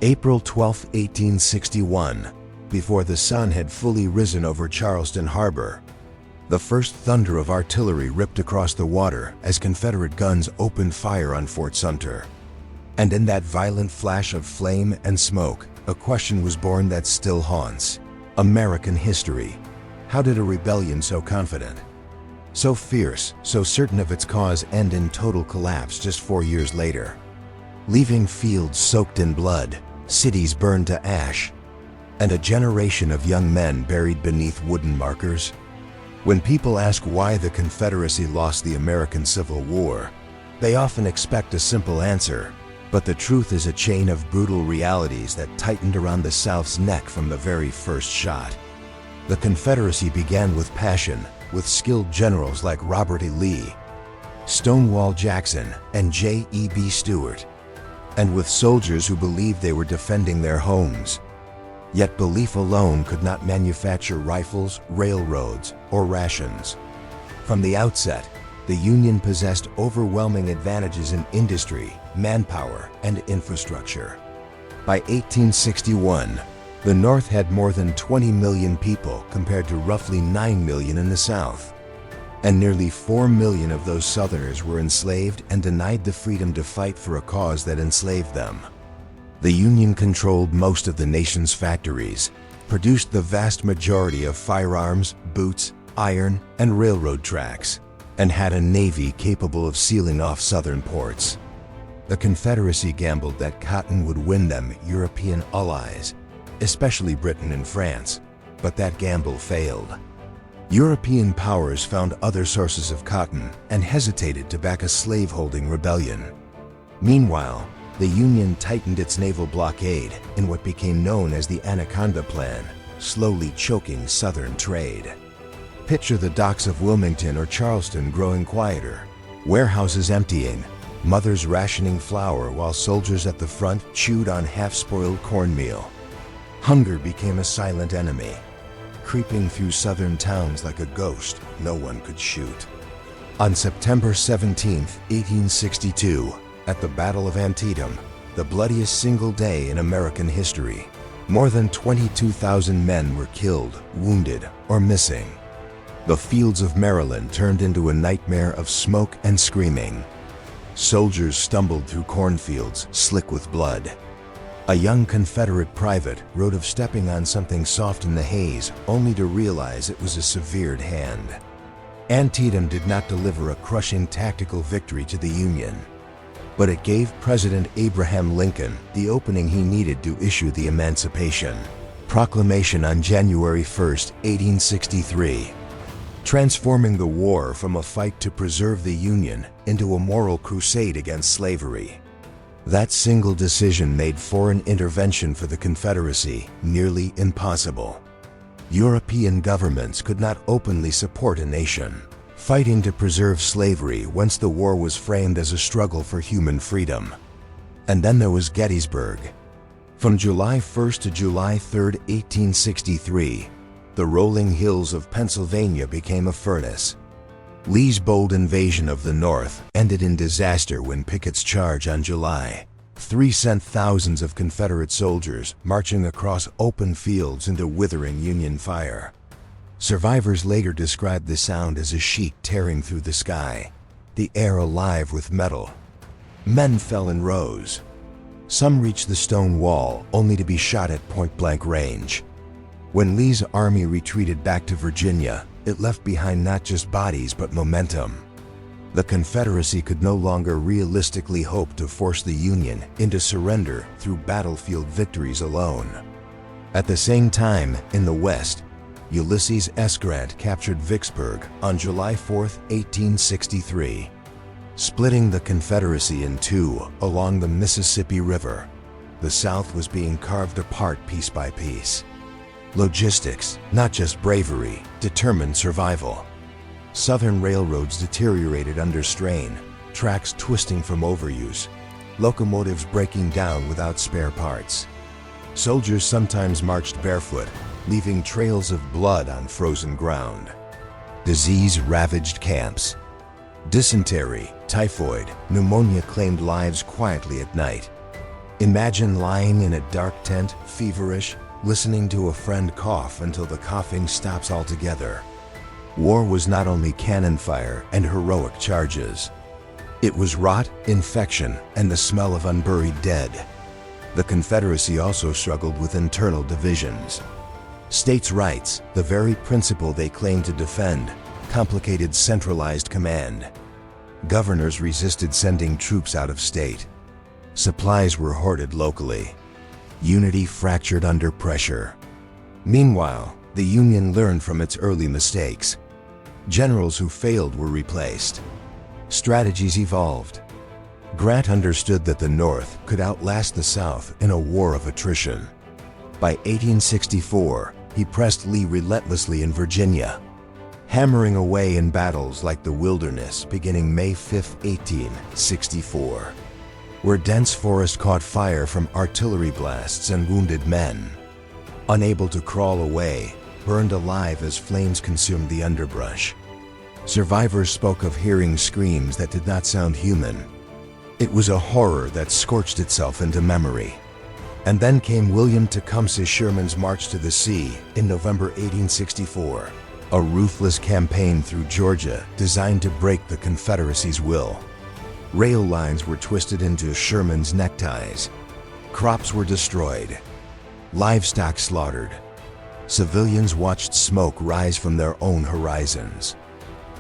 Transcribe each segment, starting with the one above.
April 12, 1861, before the sun had fully risen over Charleston Harbor, the first thunder of artillery ripped across the water as Confederate guns opened fire on Fort Sumter. And in that violent flash of flame and smoke, a question was born that still haunts American history. How did a rebellion so confident, so fierce, so certain of its cause end in total collapse just 4 years later, leaving fields soaked in blood, cities burned to ash, and a generation of young men buried beneath wooden markers? When people ask why the Confederacy lost the American Civil War, they often expect a simple answer, but the truth is a chain of brutal realities that tightened around the South's neck from the very first shot. The Confederacy began with passion, with skilled generals like Robert E. Lee, Stonewall Jackson, and J.E.B. Stuart, and with soldiers who believed they were defending their homes. Yet belief alone could not manufacture rifles, railroads, or rations. From the outset, the Union possessed overwhelming advantages in industry, manpower, and infrastructure. By 1861, the North had more than 20 million people compared to roughly 9 million in the South. And nearly 4 million of those Southerners were enslaved and denied the freedom to fight for a cause that enslaved them. The Union controlled most of the nation's factories, produced the vast majority of firearms, boots, iron, and railroad tracks, and had a navy capable of sealing off Southern ports. The Confederacy gambled that cotton would win them European allies, especially Britain and France, but that gamble failed. European powers found other sources of cotton and hesitated to back a slaveholding rebellion. Meanwhile, the Union tightened its naval blockade in what became known as the Anaconda Plan, slowly choking Southern trade. Picture the docks of Wilmington or Charleston growing quieter, warehouses emptying, mothers rationing flour while soldiers at the front chewed on half-spoiled cornmeal. Hunger became a silent enemy, creeping through Southern towns like a ghost no one could shoot. On September 17, 1862, at the Battle of Antietam, the bloodiest single day in American history, more than 22,000 men were killed, wounded, or missing. The fields of Maryland turned into a nightmare of smoke and screaming. Soldiers stumbled through cornfields slick with blood. A young Confederate private wrote of stepping on something soft in the haze only to realize it was a severed hand. Antietam did not deliver a crushing tactical victory to the Union, but it gave President Abraham Lincoln the opening he needed to issue the Emancipation Proclamation on January 1, 1863, transforming the war from a fight to preserve the Union into a moral crusade against slavery. That single decision made foreign intervention for the Confederacy nearly impossible. European governments could not openly support a nation fighting to preserve slavery once the war was framed as a struggle for human freedom. And then there was Gettysburg. From July 1 to July 3, 1863, the rolling hills of Pennsylvania became a furnace. Lee's bold invasion of the North ended in disaster when Pickett's charge on July 3 sent thousands of Confederate soldiers marching across open fields into withering Union fire. Survivors later described the sound as a sheet tearing through the sky, the air alive with metal. Men fell in rows. Some reached the stone wall only to be shot at point-blank range. When Lee's army retreated back to Virginia, it left behind not just bodies but momentum. The Confederacy could no longer realistically hope to force the Union into surrender through battlefield victories alone. At the same time, in the West, Ulysses S. Grant captured Vicksburg on July 4, 1863, splitting the Confederacy in two along the Mississippi River. The South was being carved apart piece by piece. Logistics, not just bravery, determined survival. Southern railroads deteriorated under strain, tracks twisting from overuse, locomotives breaking down without spare parts. Soldiers sometimes marched barefoot, leaving trails of blood on frozen ground. Disease ravaged camps. Dysentery, typhoid, pneumonia claimed lives quietly at night. Imagine lying in a dark tent, feverish, listening to a friend cough until the coughing stops altogether. War was not only cannon fire and heroic charges. It was rot, infection, and the smell of unburied dead. The Confederacy also struggled with internal divisions. States' rights, the very principle they claimed to defend, complicated centralized command. Governors resisted sending troops out of state. Supplies were hoarded locally. Unity fractured under pressure. Meanwhile, the Union learned from its early mistakes. Generals who failed were replaced. Strategies evolved. Grant understood that the North could outlast the South in a war of attrition. By 1864, he pressed Lee relentlessly in Virginia, hammering away in battles like the Wilderness beginning May 5, 1864, where dense forest caught fire from artillery blasts and wounded men. Unable to crawl away, burned alive as flames consumed the underbrush. Survivors spoke of hearing screams that did not sound human. It was a horror that scorched itself into memory. And then came William Tecumseh Sherman's March to the Sea in November 1864, a ruthless campaign through Georgia designed to break the Confederacy's will. Rail lines were twisted into Sherman's neckties. Crops were destroyed. Livestock slaughtered. Civilians watched smoke rise from their own horizons.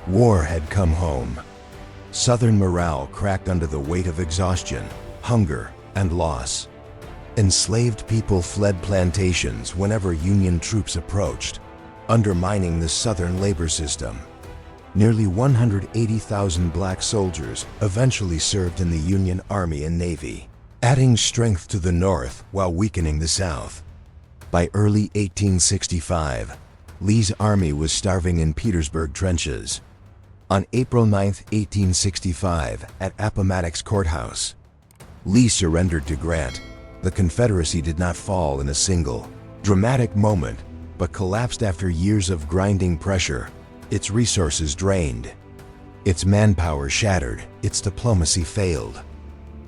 War had come home. Southern morale cracked under the weight of exhaustion, hunger, and loss. Enslaved people fled plantations whenever Union troops approached, undermining the Southern labor system. Nearly 180,000 black soldiers eventually served in the Union Army and Navy, adding strength to the North while weakening the South. By early 1865, Lee's army was starving in Petersburg trenches. On April 9, 1865, at Appomattox Courthouse, Lee surrendered to Grant. The Confederacy did not fall in a single, dramatic moment, but collapsed after years of grinding pressure, its resources drained, its manpower shattered, its diplomacy failed,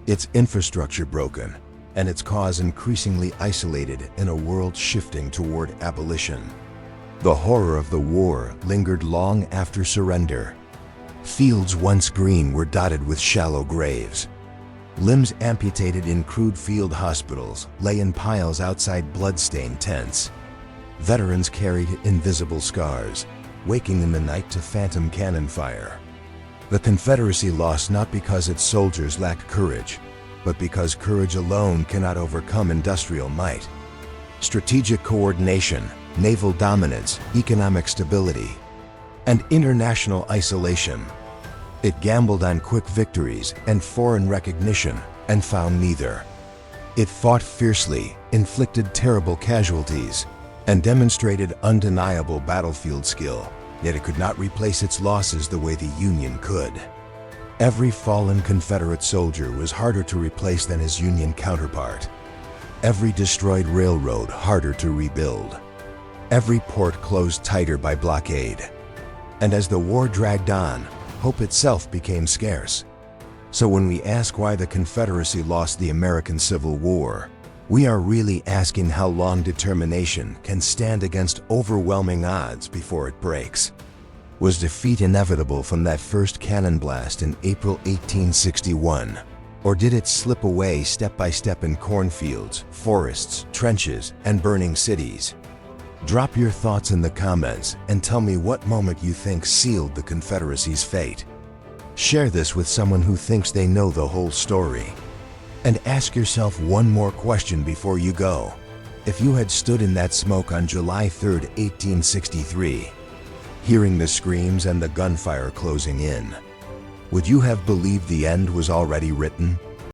its infrastructure broken, and its cause increasingly isolated in a world shifting toward abolition. The horror of the war lingered long after surrender. Fields once green were dotted with shallow graves. Limbs amputated in crude field hospitals lay in piles outside blood-stained tents. Veterans carried invisible scars, waking in the night to phantom cannon fire. The Confederacy lost not because its soldiers lacked courage, but because courage alone cannot overcome industrial might. Strategic coordination, naval dominance, economic stability, and international isolation. It gambled on quick victories and foreign recognition and found neither. It fought fiercely, inflicted terrible casualties, and demonstrated undeniable battlefield skill, yet it could not replace its losses the way the Union could. Every fallen Confederate soldier was harder to replace than his Union counterpart. Every destroyed railroad harder to rebuild. Every port closed tighter by blockade. And as the war dragged on, hope itself became scarce. So when we ask why the Confederacy lost the American Civil War, we are really asking how long determination can stand against overwhelming odds before it breaks. Was defeat inevitable from that first cannon blast in April 1861? Or did it slip away step by step in cornfields, forests, trenches, and burning cities? Drop your thoughts in the comments and tell me what moment you think sealed the Confederacy's fate. Share this with someone who thinks they know the whole story. And ask yourself one more question before you go. If you had stood in that smoke on July 3, 1863, hearing the screams and the gunfire closing in, would you have believed the end was already written?